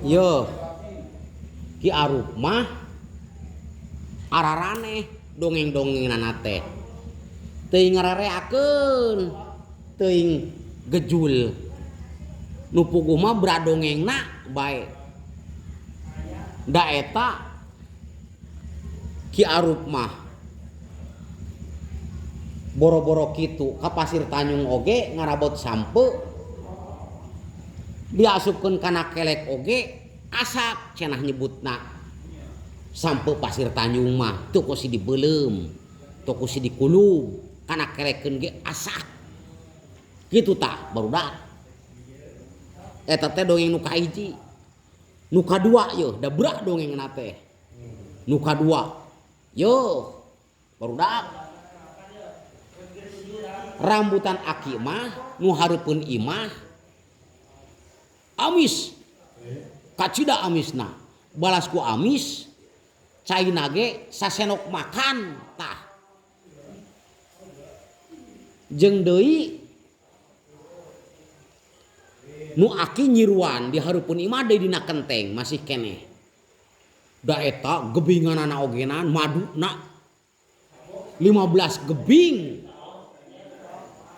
Yo Ki Arup mah araraneh dongeng-dongengan teh teuing ngarareakeun teuing gejul nu puguh mah bradongengna bae da eta Ki Arup mah boro-boro kitu ka Pasir Tanjung oge ngarabot sampe diasupkeun kana kelek oge asak cenah nyebutna sampe Pasir Tanjung mah teu kusi dibeulem teu kusi dikulub kana kelekeun ge asak kitu tah barudak eta teh dongeng nu kahiji nu kadua yeuh da beura dongengna teh nu kadua yeuh barudak rambutan aki mah nu hareupeun imah amis kacida amisna balas ku amis caina ge sasenok makan tah jeung deui nu aki nyiruan di hareupeun imah deui dina kenteng masih keneh da eta gebinganana ogenan maduna 15 gebing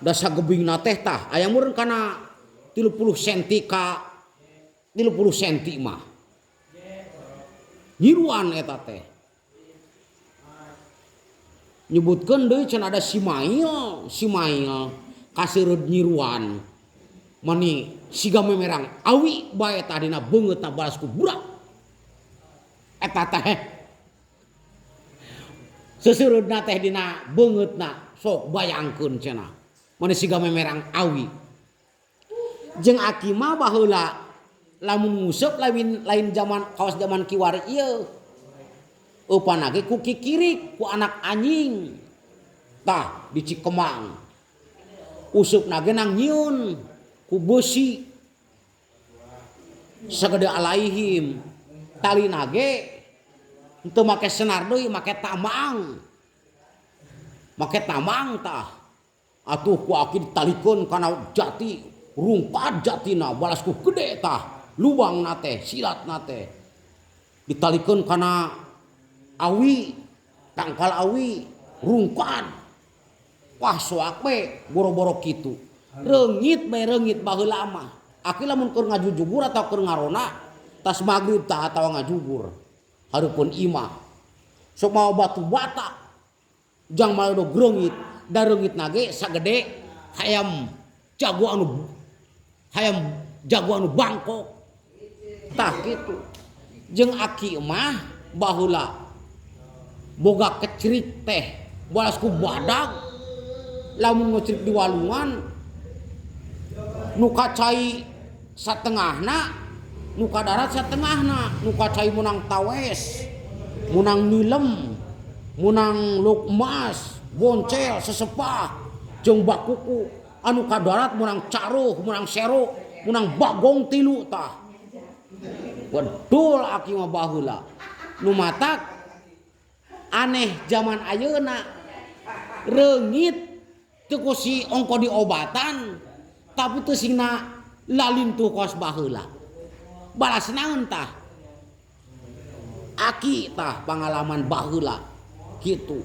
da sagebingna teh tah aya meureun kana 30 cm ka 30 cm mah nyiruan eta teh nyebutkeun deui can ada Simail kaseureud nyiruan mani siga memerang awi bae tah dina beungeutna balas ku budak eta teh seseureudna teh dina beungeutna sok bayangkeun cenah mani siga memerang awi jeung aki mah baheula lamun nguseup lain zaman kawas zaman kiwari ieu upana ge ku kikirik ku anak anjing tah di Cikemang usupna ge nang nyieun ku beusi sagede alaihim talina ge teu make senar deui make tamang tah atuh ku aki ditalikeun kana jati rungpad jatina balas ku gede tah lubangna teh silatna teh ditalikeun kana awi tangkal awi rungkad wah soak we boro-boro kitu reungit baheula mah aki lamun keur ngajujubur atau keur ngarona tas magrib tah atawa ngajubur hareupeun imah sok mau batu bata jang maldo greungit da reungitna ge sagede hayam jago anu bangkok tah kitu jeung aki mah baheula boga kecrik teh balas ku badag lamun ngecrik di walungan nu kacai satengahna nu kadarat satengahna nu kacai munang tawes munang nilem munang lukmas boncel sesepah jeung bakuku anu kadarat munang caruh munang sero munang bagong tilu tah wedul aki mah baheula nu matak aneh zaman ayeuna reungit teu kusi ongko diobatan tapi teu singna lalintuh kos baheula balas naon tah aki tah pangalaman baheula kitu